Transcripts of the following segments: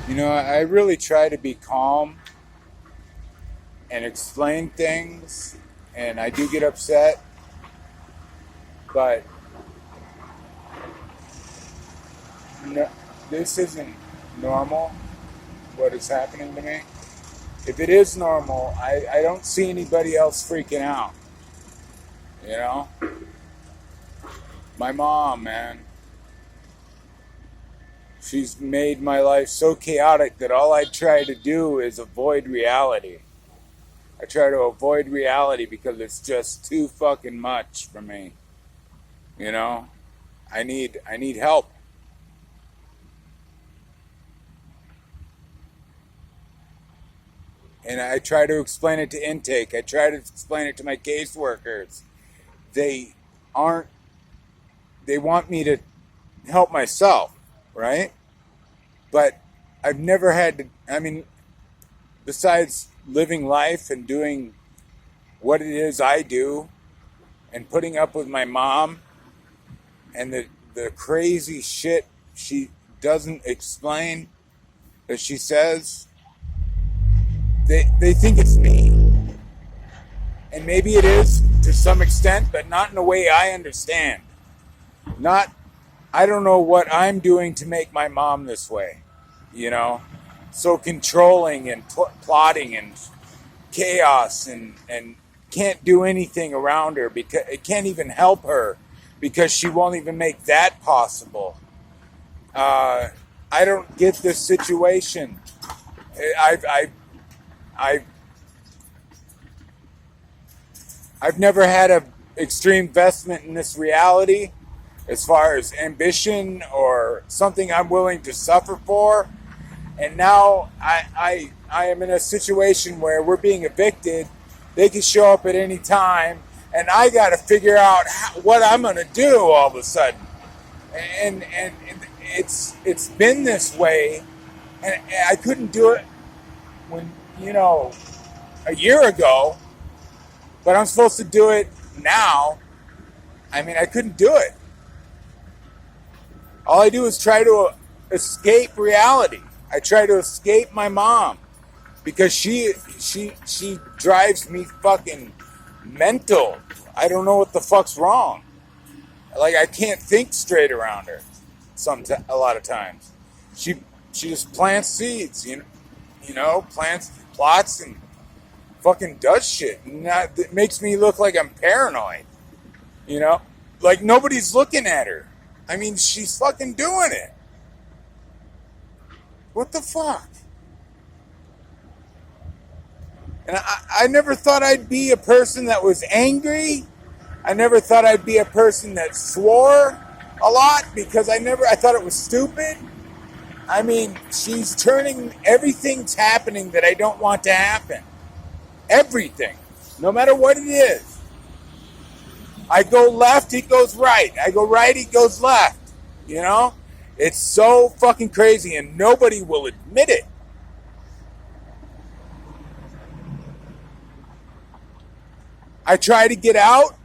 I really try to be calm and explain things, and I do get upset, but no, this isn't normal, what is happening to me. If it is normal, I don't see anybody else freaking out, you know? My mom, man, she's made my life so chaotic that all I try to do is avoid reality. I try to avoid reality because it's just too fucking much for me. You know, I need help. And I try to explain it to intake. I try to explain it to my caseworkers. They aren't they want me to help myself, right? But I've never had to, besides living life and doing what it is I do and putting up with my mom and the crazy shit she doesn't explain that she says, they think it's me. And maybe it is to some extent, but not in a way I understand. Not, I don't know what I'm doing to make my mom this way, you know? So controlling and plotting and chaos and can't do anything around her because it can't even help her because she won't even make that possible. I don't get this situation. I've, I've, I've, I've never had a extreme investment in this reality as far as ambition or something I'm willing to suffer for. And now I am in a situation where we're being evicted. They can show up at any time, and I got to figure out what I'm going to do all of a sudden. And it's been this way, and I couldn't do it when a year ago, but I'm supposed to do it now. I couldn't do it. All I do is try to escape reality. I try to escape my mom because she drives me fucking mental. I don't know what the fuck's wrong. Like, I can't think straight around her. A lot of times, she just plants seeds, plants plots and fucking does shit. And it makes me look like I'm paranoid. Like nobody's looking at her. She's fucking doing it. What the fuck? And I never thought I'd be a person that was angry. I never thought I'd be a person that swore a lot because I thought it was stupid. She's turning, everything's happening that I don't want to happen. Everything. No matter what it is. I go left, he goes right. I go right, he goes left. It's so fucking crazy and nobody will admit it. I try to get out.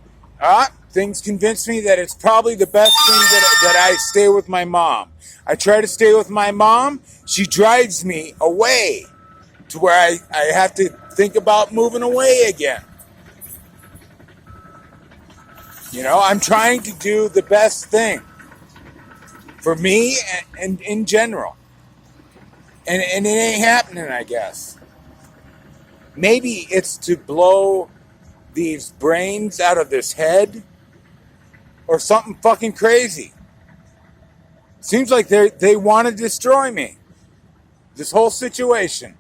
Things convince me that it's probably the best thing that I stay with my mom. I try to stay with my mom. She drives me away to where I have to think about moving away again. I'm trying to do the best thing for me and in general. And it ain't happening, I guess. Maybe it's to blow these brains out of this head or something fucking crazy. Seems like they want to destroy me. This whole situation.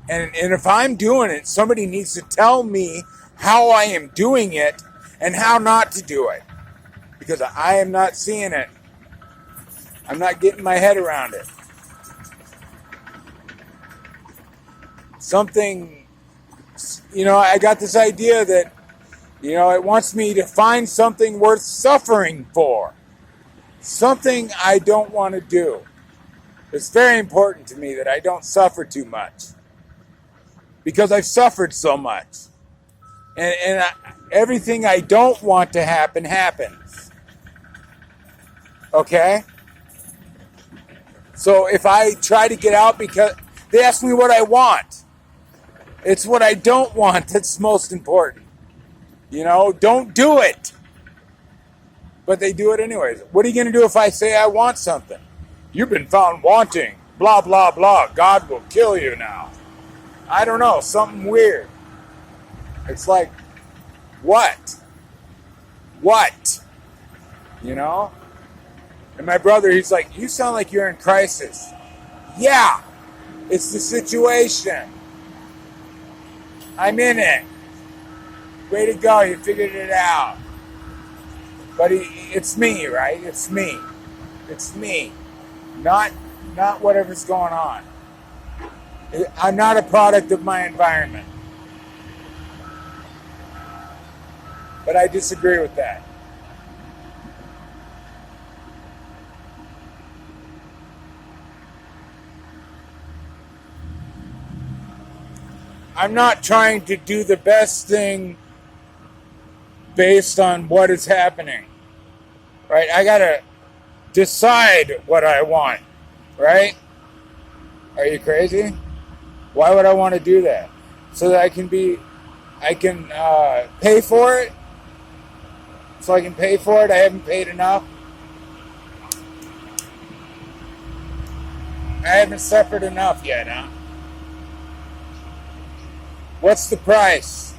And if I'm doing it, somebody needs to tell me how I am doing it and how not to do it. Because I am not seeing it. I'm not getting my head around it. Something, I got this idea that, it wants me to find something worth suffering for. Something I don't want to do. It's very important to me that I don't suffer too much. Because I've suffered so much. And everything I don't want to happen happens. Okay? So if I try to get out because they ask me what I want, it's what I don't want that's most important. Don't do it. But they do it anyways. What are you going to do if I say I want something? You've been found wanting. Blah, blah, blah. God will kill you now. I don't know. Something weird. It's like, what? What? And my brother, he's like, you sound like you're in crisis. Yeah. It's the situation. I'm in it. Way to go. You figured it out. But it's me, right? It's me. It's me. Not whatever's going on. I'm not a product of my environment. But I disagree with that. I'm not trying to do the best thing based on what is happening. Right? I gotta decide what I want. Right? Are you crazy? Why would I want to do that? So that I can pay for it? So I can pay for it? I haven't paid enough? I haven't suffered enough yet, huh? What's the price?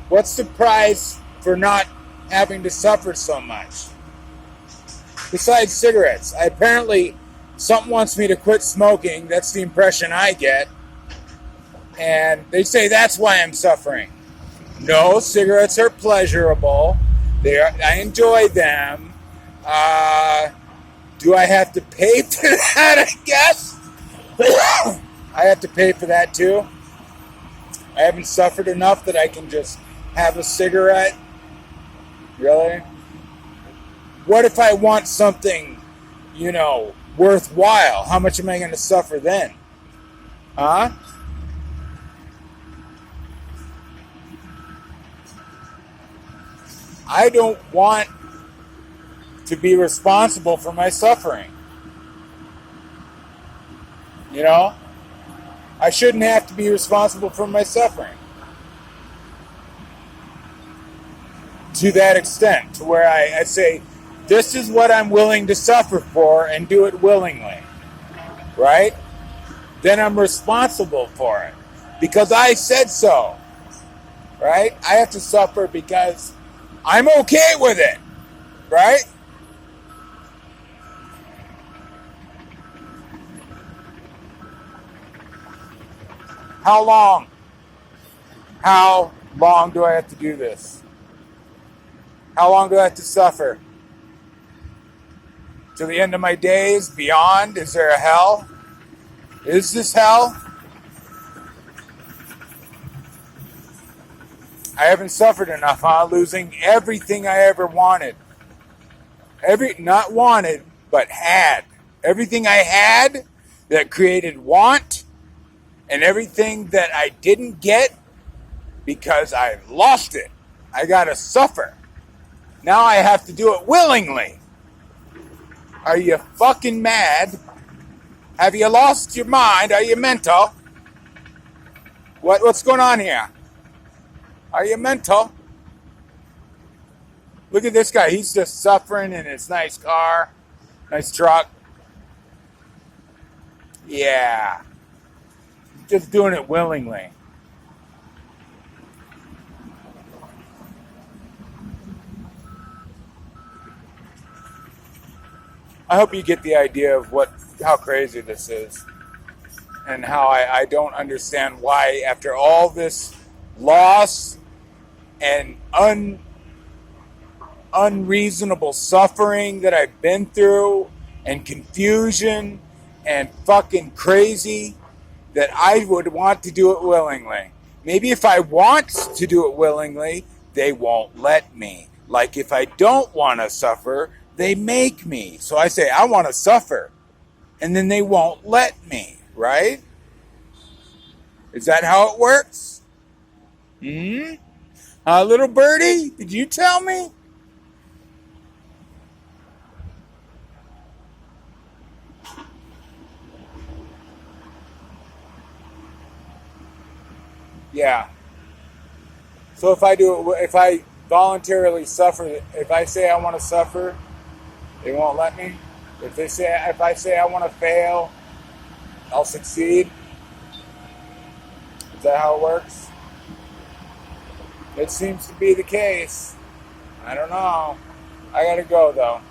What's the price for not having to suffer so much? Besides cigarettes. Apparently, something wants me to quit smoking. That's the impression I get. And they say that's why I'm suffering. No, cigarettes are pleasurable. I enjoy them. Do I have to pay for that, I guess? I have to pay for that too. I haven't suffered enough that I can just have a cigarette. Really? What if I want something, worthwhile? How much am I going to suffer then? Huh? I don't want to be responsible for my suffering. I shouldn't have to be responsible for my suffering. To that extent, to where I say, this is what I'm willing to suffer for and do it willingly. Right? Then I'm responsible for it. Because I said so. Right? I have to suffer because I'm okay with it. Right? How long? How long do I have to do this? How long do I have to suffer? To the end of my days? Beyond? Is there a hell? Is this hell? I haven't suffered enough, huh? Losing everything I ever wanted. Not wanted, but had. Everything I had that created want, and everything that I didn't get because I lost it. I gotta suffer. Now I have to do it willingly. Are you fucking mad? Have you lost your mind? Are you mental? What's going on here? Are you mental? Look at this guy. He's just suffering in his nice car, nice truck. Yeah. Just doing it willingly. I hope you get the idea of how crazy this is, and how I don't understand why, after all this loss and unreasonable suffering that I've been through, and confusion and fucking crazy, that I would want to do it willingly. Maybe if I want to do it willingly, they won't let me. Like if I don't want to suffer, they make me. So I say, I want to suffer. And then they won't let me, right? Is that how it works? Little birdie, did you tell me? Yeah. So if I voluntarily suffer, if I say I want to suffer, they won't let me. If I say I want to fail, I'll succeed. Is that how it works? It seems to be the case. I don't know. I gotta go though.